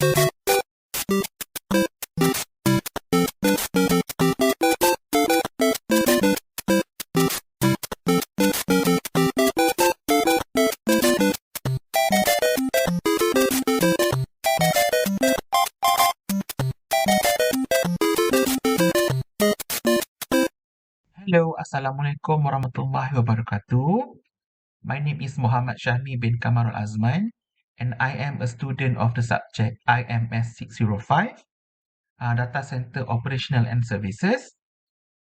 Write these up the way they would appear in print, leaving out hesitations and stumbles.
Hello, Assalamualaikum warahmatullahi wabarakatuh. My name is Muhammad Syahmi bin Kamarul Azman, and I am a student of the subject IMS605, Data Center Operational and Services.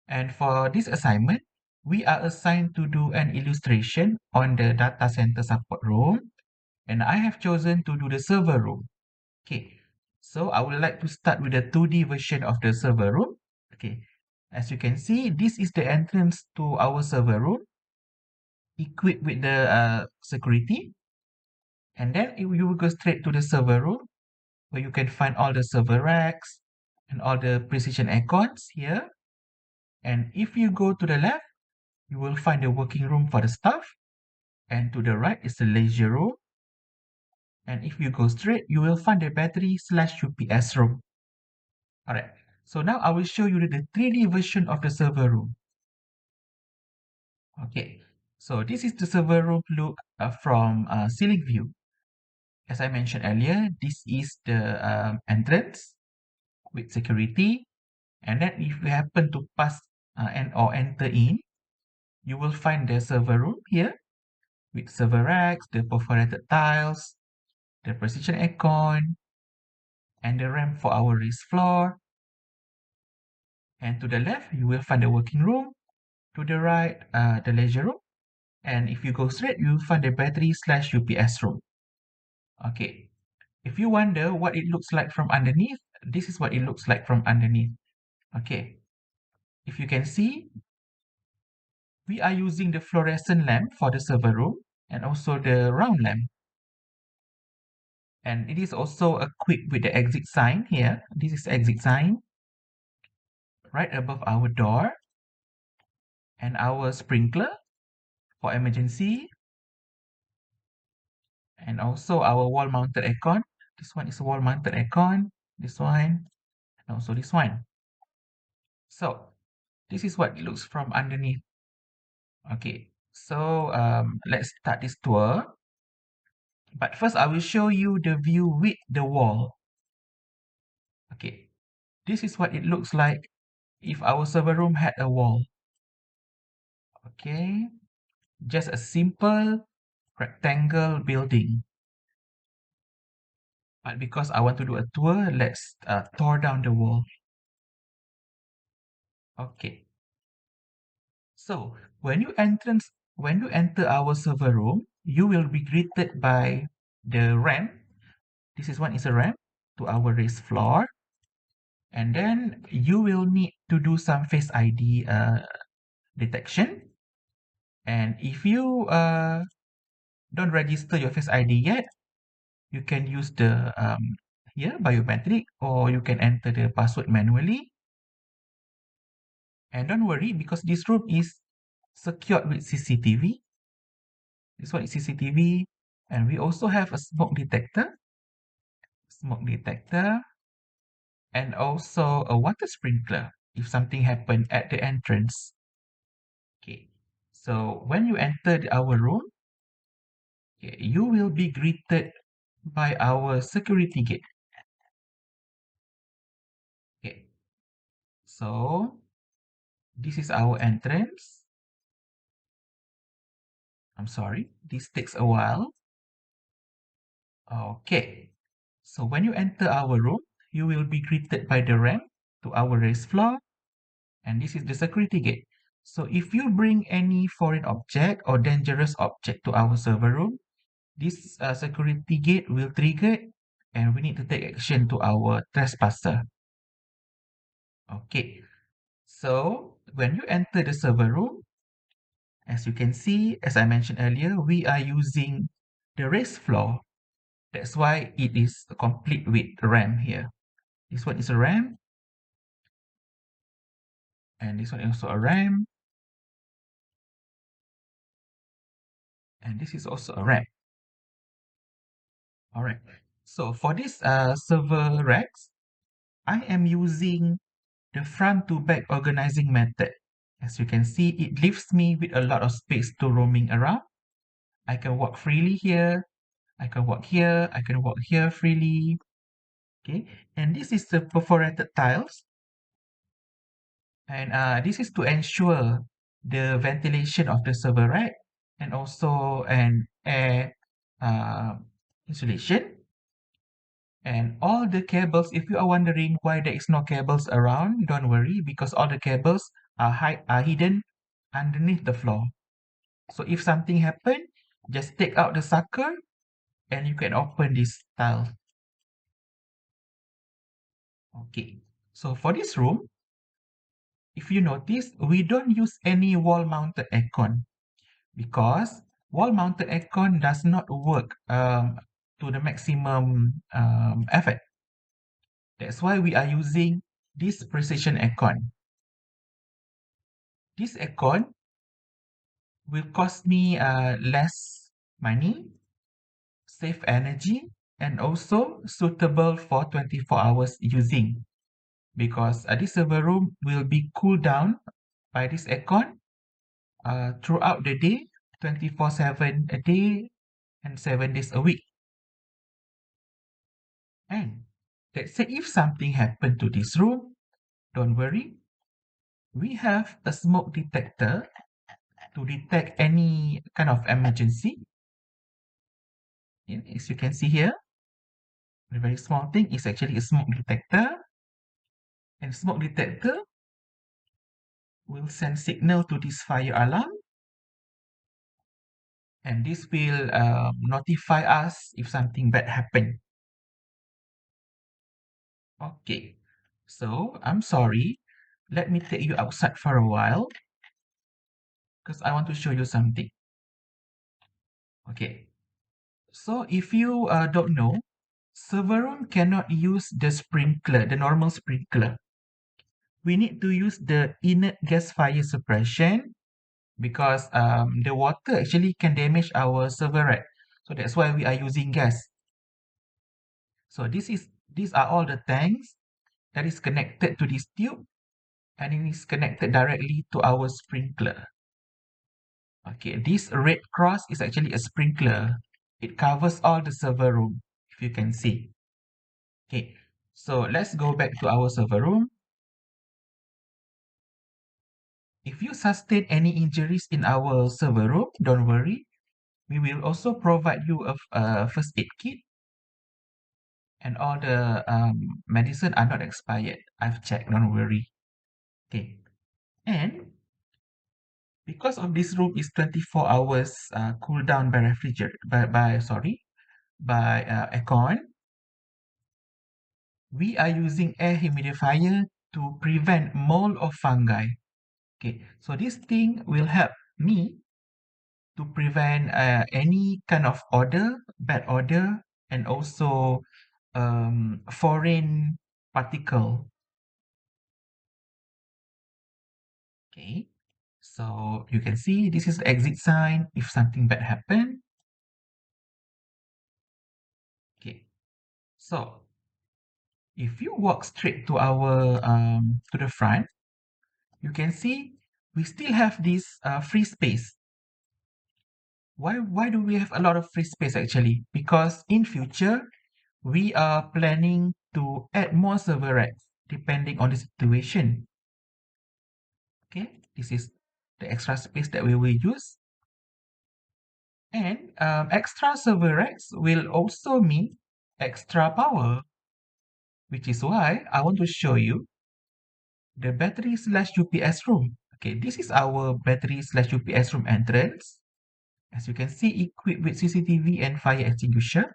And for this assignment, we are assigned to do an illustration on the data center support room, and I have chosen to do the server room. Okay, so I would like to start with the 2D version of the server room. Okay, as you can see, this is the entrance to our server room, equipped with the security. And then you will go straight to the server room, where you can find all the server racks and all the precision icons here. And if you go to the left, you will find the working room for the staff. And to the right is the leisure room. And if you go straight, you will find the battery/UPS room. Alright, so now I will show you the 3D version of the server room. Okay, so this is the server room look from ceiling view. As I mentioned earlier, this is the entrance with security. And then if you happen to pass or enter in, you will find the server room here with server racks, the perforated tiles, the precision icon, and the ramp for our raised floor. And to the left, you will find the working room. To the right, the leisure room. And if you go straight, you will find the battery/UPS room. Okay. If you wonder what it looks like from underneath, this is what it looks like from underneath. Okay. If you can see, we are using the fluorescent lamp for the server room and also the round lamp. And it is also equipped with the exit sign here. This is exit sign right above our door, and our sprinkler for emergency, and also our wall mounted icon. This one is a wall mounted icon, this one, and also this one. So this is what it looks from underneath. Okay, so let's start this tour. But first, I will show you the view with the wall. Okay, this is what it looks like if our server room had a wall. Okay, just a simple rectangle building. But because I want to do a tour, let's tore down the wall. Okay. So when you enter our server room, you will be greeted by the ramp. This is one is a ramp to our raised floor. And then you will need to do some Face ID detection. And if you don't register your Face ID yet, you can use the here biometric, or you can enter the password manually. And don't worry, because this room is secured with CCTV. This one is CCTV, and we also have a smoke detector, and also a water sprinkler if something happened at the entrance. Okay, so when you enter our room, okay, you will be greeted by our security gate. Okay, so this is our entrance. I'm sorry, this takes a while. Okay, so when you enter our room, you will be greeted by the ramp to our raised floor, and this is the security gate. So if you bring any foreign object or dangerous object to our server room, this security gate will trigger, and we need to take action to our trespasser. Okay, so when you enter the server room, as you can see, as I mentioned earlier, we are using the raised floor. That's why it is complete with ramp here. This one is a ramp, and this one is also a ramp, and this is also a ramp. All right. So for this server racks, I am using the front to back organizing method. As you can see, it leaves me with a lot of space to roaming around. I can walk freely here. I can walk here. I can walk here freely. Okay, and this is the perforated tiles. And this is to ensure the ventilation of the server rack and also an air uh, insulation. And all the cables, if you are wondering why there is no cables around, don't worry, because all the cables are hidden underneath the floor. So if something happen, just take out the sucker and you can open this tile. Okay, so for this room, if you notice, we don't use any wall-mounted aircon because wall-mounted aircon does not work to the maximum effect. That's why we are using this precision aircon. This aircon will cost me less money, save energy, and also suitable for 24 hours using because this server room will be cooled down by this aircon throughout the day, 24/7 a day and 7 days a week. And let's say if something happened to this room, don't worry, we have a smoke detector to detect any kind of emergency. And as you can see here, the very small thing is actually a smoke detector. And smoke detector will send signal to this fire alarm. And this will notify us if something bad happened. Okay, so I'm sorry. Let me take you outside for a while because I want to show you something. Okay, so if you don't know, server room cannot use the sprinkler, the normal sprinkler. We need to use the inert gas fire suppression because the water actually can damage our server rack. So that's why we are using gas. So these are all the tanks that is connected to this tube and it is connected directly to our sprinkler. Okay, this red cross is actually a sprinkler. It covers all the server room, if you can see. Okay, so let's go back to our server room. If you sustain any injuries in our server room, don't worry. We will also provide you a first aid kit and all the medicine are not expired. I've checked, don't worry. Okay, and because of this room is 24 hours cool down by aircon, we are using air humidifier to prevent mold or fungi. Okay, so this thing will help me to prevent any kind of odor, bad odor, and also foreign particle. Okay, so you can see this is the exit sign if something bad happen. Okay, so if you walk straight to our to the front, you can see we still have this free space. Why do we have a lot of free space actually? Because in future we are planning to add more server racks depending on the situation. Okay, this is the extra space that we will use. And extra server racks will also mean extra power, which is why I want to show you the battery slash UPS room. Okay, this is our battery slash UPS room entrance. As you can see, equipped with CCTV and fire extinguisher,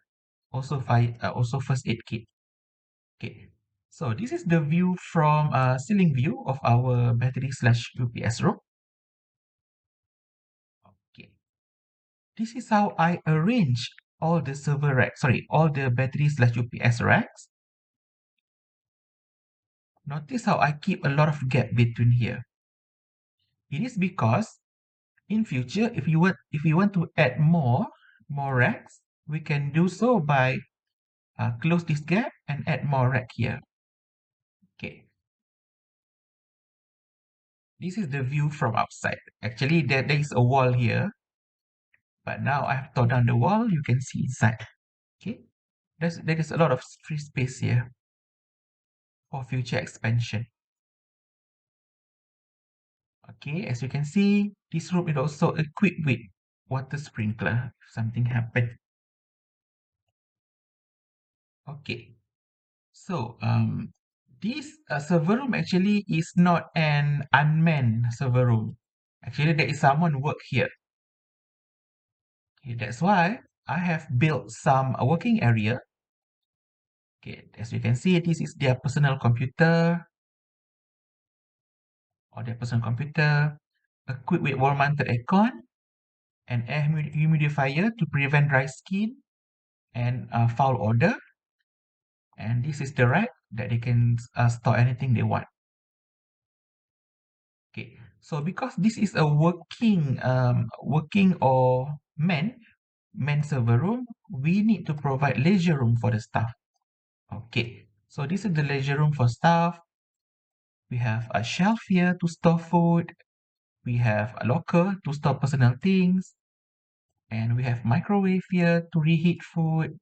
also first aid kit. Okay, so this is the view from ceiling view of our battery slash UPS room. Okay, this is how I arrange all the server racks, all the battery slash UPS racks. Notice how I keep a lot of gap between here. It is because in future, if you want to add more racks, we can do so by close this gap and add more rack here. Okay. This is the view from outside. Actually, there is a wall here, but now I have torn down the wall. You can see inside. Okay. There is a lot of free space here for future expansion. Okay, as you can see, this room is also equipped with water sprinkler if something happen. Okay, so this server room actually is not an unmanned server room. Actually, there is someone work here. Okay, that's why I have built some working area. Okay, as you can see, this is their personal computer equipped with wall-mounted aircon and air humidifier to prevent dry skin and foul odor. And this is the rack that they can store anything they want. Okay, so because this is a working or man server room, we need to provide leisure room for the staff. Okay, so this is the leisure room for staff. We have a shelf here to store food. We have a locker to store personal things. And we have microwave here to reheat food.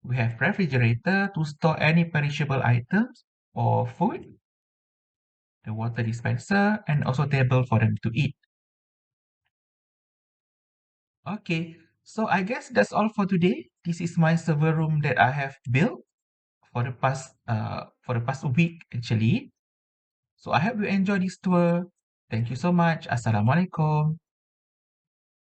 We have refrigerator to store any perishable items or food. The water dispenser and also table for them to eat. Okay, so I guess that's all for today. This is my server room that I have built for the past week actually. So I hope you enjoy this tour. Thank you so much. Assalamualaikum.